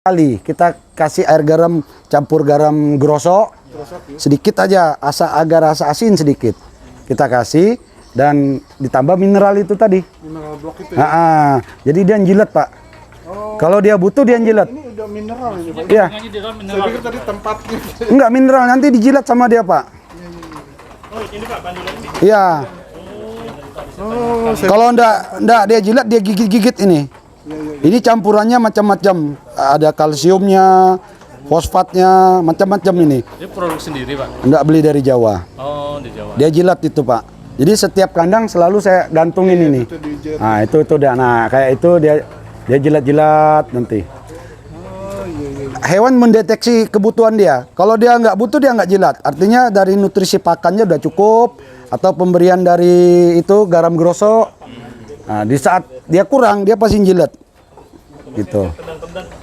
kali kita kasih air garam campur garam grosok sedikit aja, agar rasa asin sedikit kita kasih dan ditambah mineral itu tadi. Mineral blok itu ya? Jadi dia jilat Pak. Kalau dia butuh dia jilat. Ini udah mineral ini Pak? Iya. Saya pikir tadi tempatnya. Enggak mineral, nanti dijilat sama dia Pak. Oh ini Pak bandulannya. Iya. Kalau enggak dia jilat, dia gigit-gigit ini. Ini campurannya macam-macam, ada kalsiumnya, fosfatnya, macam-macam ini. Ini produk sendiri Pak? Enggak beli dari Jawa. Oh di Jawa. Dia jilat itu Pak. Jadi setiap kandang selalu saya gantungin ini. Nah itu dia. Nah kayak itu dia jilat-jilat nanti. Hewan mendeteksi kebutuhan dia. Kalau dia nggak butuh dia nggak jilat. Artinya dari nutrisi pakannya udah cukup atau pemberian dari itu garam grosok. Nah, di saat dia kurang dia pasti jilat. Gitu.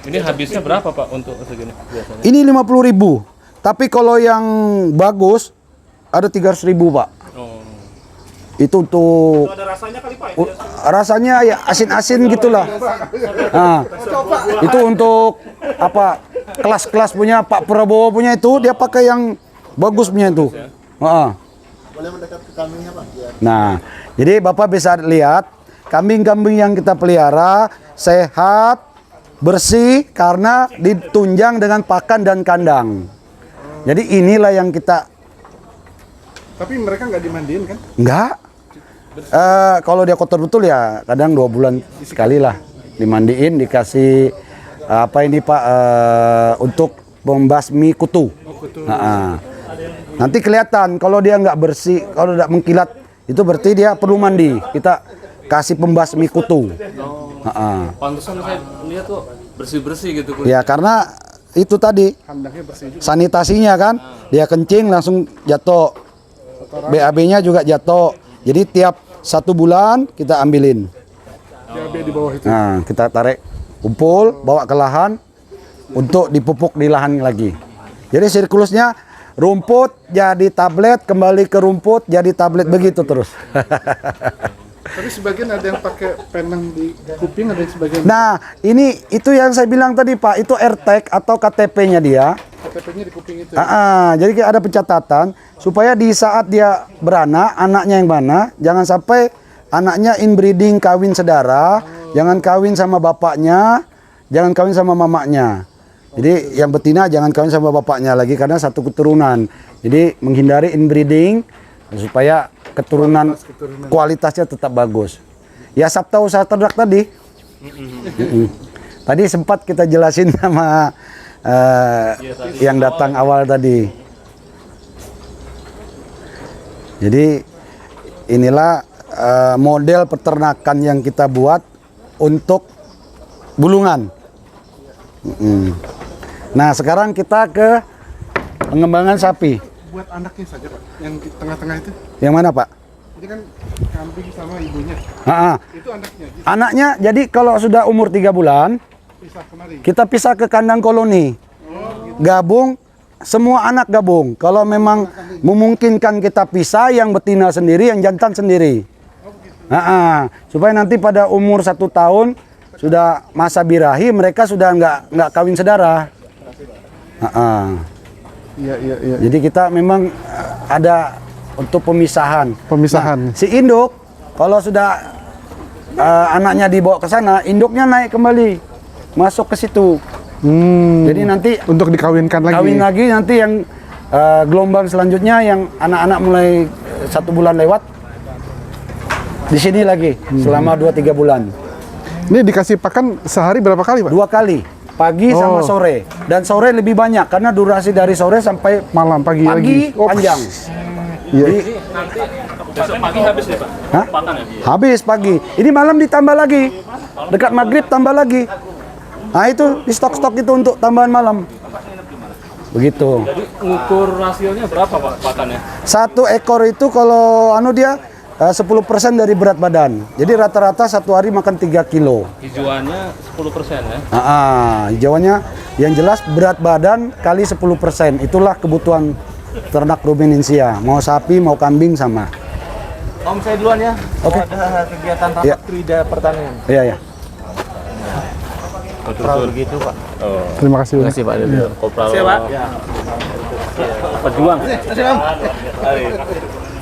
Ini habisnya berapa Pak untuk segini biasanya? Ini 50.000. Tapi kalau yang bagus ada 300.000 Pak. Oh. Itu untuk Ada rasanya kali Pak? rasanya ya asin-asin gitulah. Nah, itu untuk apa kelas-kelas punya Pak Prabowo punya itu dia pakai yang bagus punya itu. Boleh mendekat ke kambingnya Pak? Nah, jadi Bapak bisa lihat kambing-kambing yang kita pelihara sehat, bersih karena ditunjang dengan pakan dan kandang. Jadi inilah yang kita. Tapi mereka nggak dimandiin kan? Enggak. Kalau dia kotor betul ya kadang 2 bulan sekali lah dimandiin, dikasih apa ini Pak untuk membasmi kutu. Nanti kelihatan kalau dia nggak bersih, kalau tidak mengkilat itu berarti dia perlu mandi. Kita kasih pembasmi kutu. Pantesan saya lihat tuh bersih-bersih gitu. Ya karena itu tadi Kandangnya bersih juga. sanitasinya kan, dia kencing langsung jatuh, BAB-nya juga jatuh. Jadi tiap 1 bulan kita ambilin. BAB di bawah itu. Nah kita tarik, kumpul, bawa ke lahan untuk dipupuk di lahan lagi. Jadi siklusnya rumput jadi tablet, kembali ke rumput jadi tablet, begitu terus. Tapi sebagian ada yang pakai penang di kuping, ada yang sebagian. Nah ini itu yang saya bilang tadi Pak, itu AirTag atau KTP-nya dia. KTP-nya di kuping itu. Jadi ada pencatatan supaya di saat dia beranak, anaknya yang mana, jangan sampai anaknya inbreeding, kawin sedara, jangan kawin sama bapaknya, jangan kawin sama mamanya. Jadi yang betina jangan kawin sama bapaknya lagi karena satu keturunan. Jadi menghindari inbreeding supaya keturunan kualitasnya tetap bagus. Ya sabta usaha ternak tadi. Tadi sempat kita jelasin sama yang datang awal tadi. Jadi inilah model peternakan yang kita buat untuk bulungan. Nah sekarang kita ke pengembangan sapi. Buat anaknya saja Pak, yang di tengah-tengah itu. Yang mana Pak? Ini kan kambing sama ibunya. Itu anaknya. Anaknya jadi kalau sudah umur 3 bulan Pisah kemari. kita pisah ke kandang koloni. Gabung, semua anak gabung. Kalau memang memungkinkan kita pisah, yang betina sendiri, yang jantan sendiri. Supaya nanti pada umur 1 tahun sudah masa birahi, mereka sudah nggak kawin sedara. Iya. Jadi kita memang ada untuk pemisahan. Pemisahan. Nah, si induk kalau sudah anaknya dibawa ke sana, induknya naik kembali, masuk ke situ. Jadi nanti Untuk dikawinkan lagi. kawin lagi nanti yang gelombang selanjutnya yang anak-anak mulai 1 bulan lewat di sini lagi selama 2-3 bulan. Ini dikasih pakan sehari berapa kali Pak? 2 kali, pagi sama sore. Dan sore lebih banyak karena durasi dari sore sampai Malam, pagi lagi. panjang. Iya. Jadi, Besok pagi habis ya Pak? hah? Pakan ya? Habis pagi. Ini malam ditambah lagi. Dekat maghrib tambah lagi. Nah itu di stok-stok itu untuk tambahan malam. Begitu. Jadi ukur rasionya berapa Pak pakannya? 1 ekor itu kalau dia 10% dari berat badan. Jadi rata-rata 1 hari makan 3 kilo. Hijauannya 10% ya? Hijauannya yang jelas berat badan kali 10%. Itulah kebutuhan ternak ruminansia. Mau sapi, mau kambing sama. Om saya duluan ya. Oke. Ada kegiatan rapat Ya. Krida Pertanian. Iya ya. Betul begitu Pak. Oh. Terima kasih. Terima kasih Pak. Kopral. Pejuang.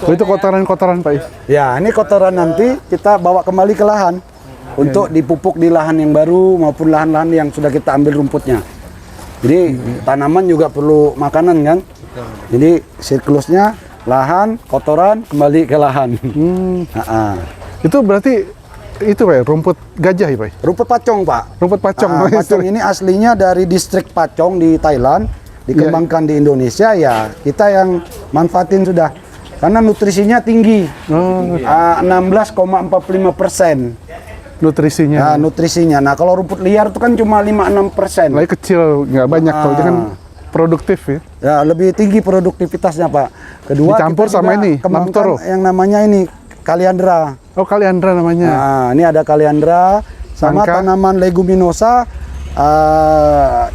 Oh, itu kotoran-kotoran Pak. Ya, ini kotoran nanti kita bawa kembali ke lahan untuk dipupuk di lahan yang baru maupun lahan-lahan yang sudah kita ambil rumputnya. Jadi tanaman juga perlu makanan kan. Jadi siklusnya lahan, kotoran, kembali ke lahan. Itu berarti itu Pak, rumput gajah ya Pak? Rumput pacong Pak. Rumput pacong. Pacong ini aslinya dari distrik Pacong di Thailand, dikembangkan di Indonesia ya kita yang manfaatin sudah. Karena nutrisinya tinggi, 16,45%. Nutrisinya. Nutrisinya. Nah kalau rumput liar itu kan cuma 5-6%. Lagi kecil, nggak banyak. Kalau dia kan produktif ya. Ya lebih tinggi produktivitasnya Pak. Kedua dicampur kita sama juga ini, kembangkan Lamtoro. yang namanya ini Kaliandra. Oh, Kaliandra namanya. Nah ini ada Kaliandra sama Nangka. tanaman leguminosa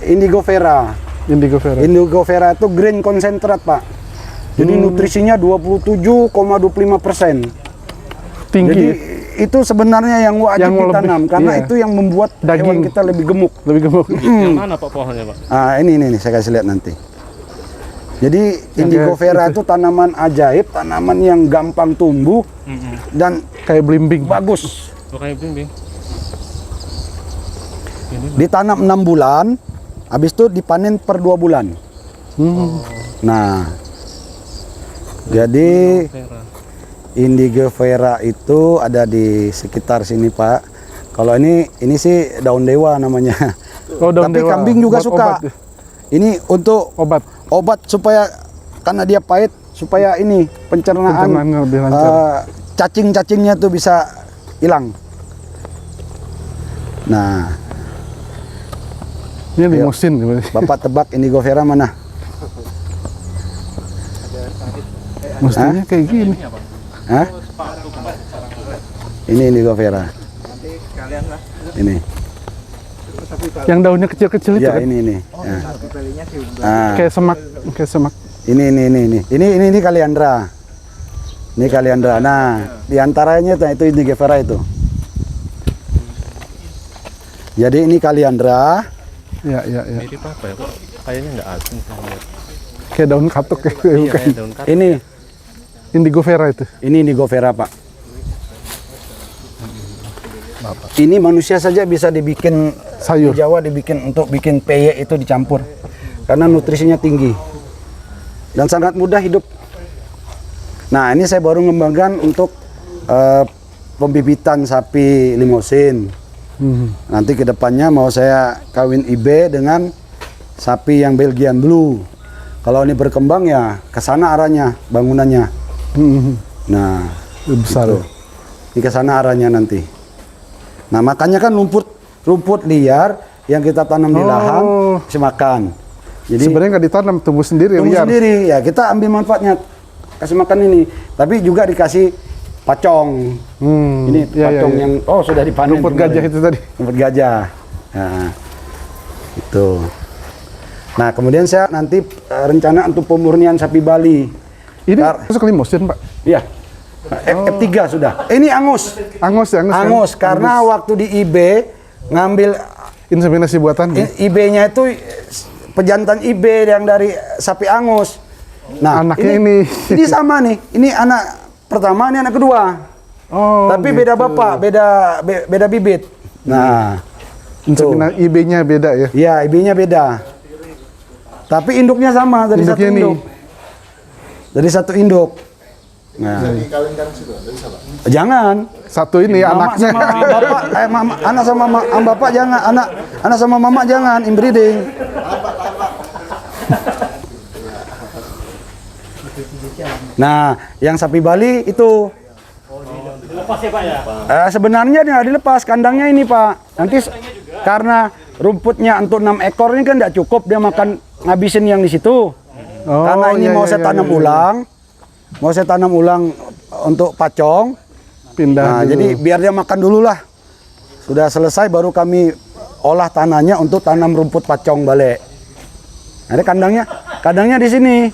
Indigo vera. Indigo vera. Indigo vera itu green concentrat Pak. Jadi nutrisinya 27,25%. Tinggi. Jadi itu sebenarnya yang wajib Yang lebih, ditanam karena iya. itu yang membuat Daging. hewan kita lebih gemuk. Lebih gemuk. Yang mana Pak pohonnya Pak? Ini saya kasih lihat nanti. Jadi Indigo vera itu tanaman ajaib, tanaman yang gampang tumbuh dan Kayak belimbing. bagus. Kayak bimbing. Ditanam 6 bulan, habis itu dipanen per 2 bulan. Nah, jadi Indigo vera itu ada di sekitar sini Pak. Kalau ini sih daun dewa namanya. Oh, daun Tapi dewa. kambing juga Buat suka. obat ya? Ini untuk Obat. supaya karena dia pahit supaya ini pencernaan Pencernaannya lebih lancar. cacing-cacingnya tuh bisa hilang. Nah, Ini ayo. limusin. Bapak tebak Indigo vera mana? Mestinya kayak gini. Hah? Ini Indigo vera. Ini. Yang daunnya kecil-kecil itu Ya, kan? ini. Nah, Kayak semak. ini Kaliandra. Ini Kaliandra. Nah, diantaranya itu Indigo vera itu. Jadi ini Kaliandra. Ya. Mirip apa ya Pak? Kayaknya nggak asing sama. Kayak daun katuk ya. Iya, kayak daun karet. Ini Indigo vera itu. Indigo vera Pak. Ini manusia saja bisa dibikin Sayur. di Jawa untuk bikin peyek itu dicampur karena nutrisinya tinggi dan sangat mudah hidup. Nah ini saya baru mengembangkan untuk pembibitan sapi limosin. Nanti kedepannya mau saya kawin IB dengan sapi yang Belgian Blue. Kalau ini berkembang ya ke sana arahnya bangunannya. Nah Lebih besar. itu. Ini ke sana arahnya nanti. Nah makanya kan rumput liar yang kita tanam di lahan bisa makan. Jadi Sebenarnya nggak ditanam, tumbuh sendiri. tumbuh liar. sendiri ya kita ambil manfaatnya kasih makan ini. Tapi juga dikasih pacong. Ini iya, pacong iya. yang sudah dipanen. Rumput kemarin. gajah itu tadi. Rumput gajah. Nah, itu. Nah kemudian saya nanti rencana untuk pemurnian sapi Bali. Ini masuk limusin Pak. Iya. F3 sudah. Ini angus. Angus karena waktu di IB ngambil inseminasi buatan. IB-nya itu pejantan IB yang dari sapi angus. Nah, Anaknya ini. Ini sama nih. Ini anak pertama, ini anak kedua. Oh. Tapi beda bapak, beda bibit. Nah, Inseminasi IB-nya beda ya. iya IB-nya beda. Tapi induknya sama dari Induknya satu ini. induk. Dari satu induk. Nah, jangan. Satu ini Mama anaknya. sama bapak, anak sama bapak jangan, anak sama mama jangan inbreeding. Nah, yang sapi Bali itu Dilepas ya Pak ya? sebenarnya dia nggak dilepas kandangnya ini Pak. Nanti karena rumputnya untuk 6 ekor ini kan tidak cukup dia makan ngabisin yang di situ. Karena ini mau saya tanam ulang, mau saya tanam ulang untuk pacong. Pindah. Nah, jadi biar dia makan dulu lah. Sudah selesai baru kami olah tanahnya untuk tanam rumput pacong balik. Ada kandangnya di sini.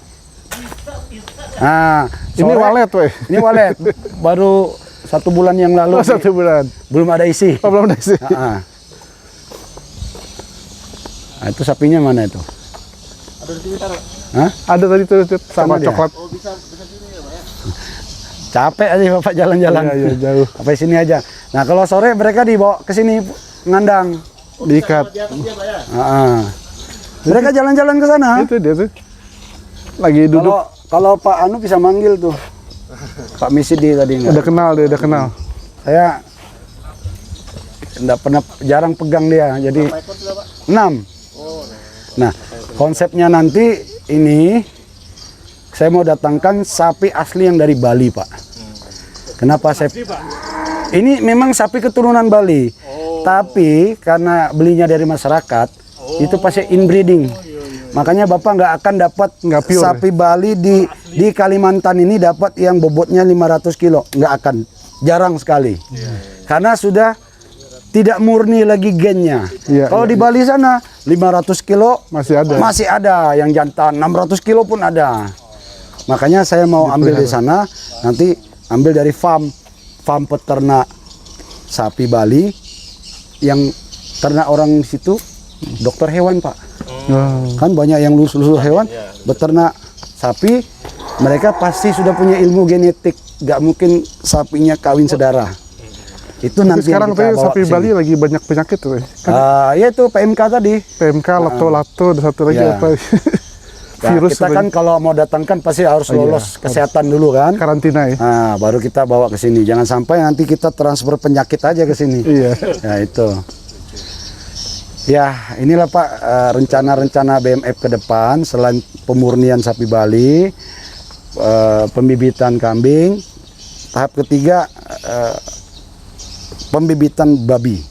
Nah, Ini walet, weh. Ini walet. Baru 1 bulan yang lalu. Oh, 1 bulan. Belum ada isi. Oh, belum ada sih. Nah, Nah, itu sapinya mana itu? Hah? Ada tadi tuh Sama sama dia? coklat. Capek aja Bapak jalan-jalan. Iya, jauh. Sampai sini aja. Nah, kalau sore mereka dibawa ke sini ngandang. Diikat. Heeh. Mereka jalan-jalan ke sana. Itu dia tuh. Lagi duduk. Kalau Pak Anu bisa manggil tuh. Pak Misidi tadi enggak. Udah kenal dia, udah kenal. Saya enggak pernah, jarang pegang dia. Jadi 6. Nah, konsepnya nanti ini saya mau datangkan sapi asli yang dari Bali, Pak. Kenapa saya? Ini memang sapi keturunan Bali. Tapi karena belinya dari masyarakat, itu pasti inbreeding. Makanya Bapak nggak akan dapat Nggak pure, sapi Bali di Kalimantan ini dapat yang bobotnya 500 kilo. Nggak akan. Jarang sekali. Karena sudah tidak murni lagi gennya. Iya, Kalau iya, di Bali sana 500 kilo Masih ada. masih ada yang jantan, 600 kilo pun ada. Makanya saya mau ambil di sana, nanti ambil dari farm peternak sapi Bali yang ternak orang situ, dokter hewan Pak. Kan banyak yang lulus hewan, beternak sapi, mereka pasti sudah punya ilmu genetik, nggak mungkin sapinya kawin saudara. Itu Tapi nanti sekarang yang kita tuh bawa sapi ke sini. Bali lagi banyak penyakit tuh. Ya itu PMK tadi. PMK, lato-lato, ada satu lagi Ya. apa? Nah, Virus kita kan kalau mau datangkan pasti harus lolos kesehatan dulu kan. karantina ya. Nah, baru kita bawa ke sini. Jangan sampai nanti kita transfer penyakit aja ke sini. Iya. Ya itu. Ya, inilah Pak rencana-rencana BMF ke depan selain pemurnian sapi Bali, pembibitan kambing, tahap ketiga pembibitan babi.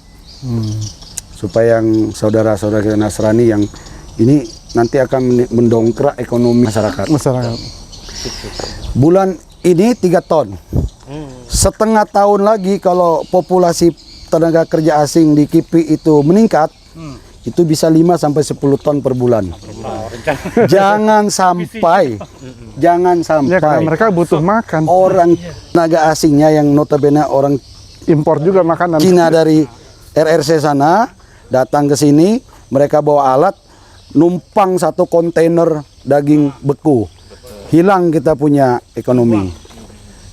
Supaya yang saudara-saudara kita Nasrani yang ini nanti akan mendongkrak ekonomi masyarakat. Masyarakat. Bulan ini 3 ton. Setengah tahun lagi kalau populasi tenaga kerja asing di KIPI itu meningkat, itu bisa 5 sampai 10 ton per bulan. Jangan sampai Ya karena mereka butuh makan. orang tenaga asingnya yang notabene orang Impor juga makanan. Cina dari RRC sana datang ke sini, mereka bawa alat, numpang 1 kontainer daging beku. Hilang kita punya ekonomi.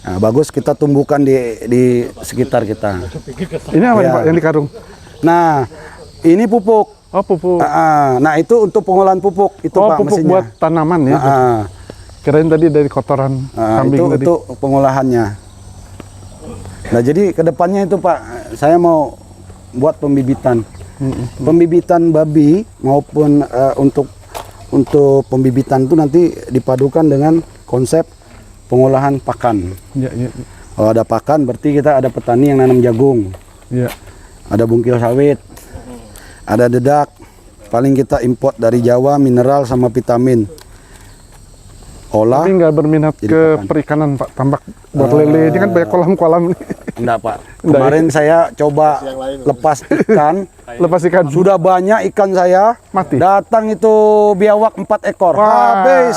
Nah, bagus kita tumbuhkan di sekitar kita. Ini apa nih Ya. Pak yang di karung? Nah, ini pupuk. Oh pupuk. Nah, itu untuk pengolahan pupuk itu Oh Pak pupuk mesinnya. buat tanaman ya. Kirain tadi dari kotoran kambing Itu tadi. untuk pengolahannya. Nah, jadi kedepannya itu Pak, saya mau buat pembibitan. Pembibitan babi maupun untuk pembibitan itu nanti dipadukan dengan konsep pengolahan pakan. Iya, iya. Kalau ada pakan berarti kita ada petani yang nanam jagung, Iya. ada bungkil sawit, ada dedak. Paling kita import dari Jawa mineral sama vitamin. Olah. Tapi nggak berminat Jadi ke pakan. perikanan Pak, tambak buat lele. Ini kan banyak kolam-kolam nih. Enggak Pak. Kemarin saya coba lepas ikan. Lepas ikan. Sudah banyak ikan saya. Mati? Datang itu biawak 4 ekor. Wah. Habis.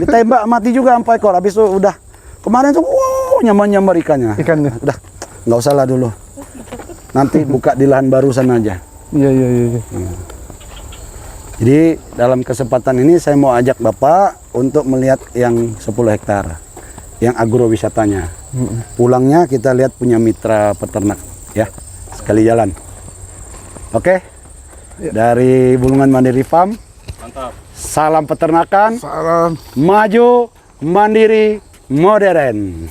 Ditembak mati juga 4 ekor. Habis itu udah. Kemarin tuh nyamar-nyamar ikannya. Ikannya. Udah. Nggak usah lah dulu. Nanti buka di lahan baru sana aja. Iya, iya, iya. Jadi dalam kesempatan ini saya mau ajak Bapak untuk melihat yang 10 hektar. Yang agrowisatanya. Pulangnya kita lihat punya mitra peternak. Ya. Sekali jalan. Oke? Dari Bulungan Mandiri Farm. Mantap. Salam peternakan. Salam. Maju, mandiri, modern.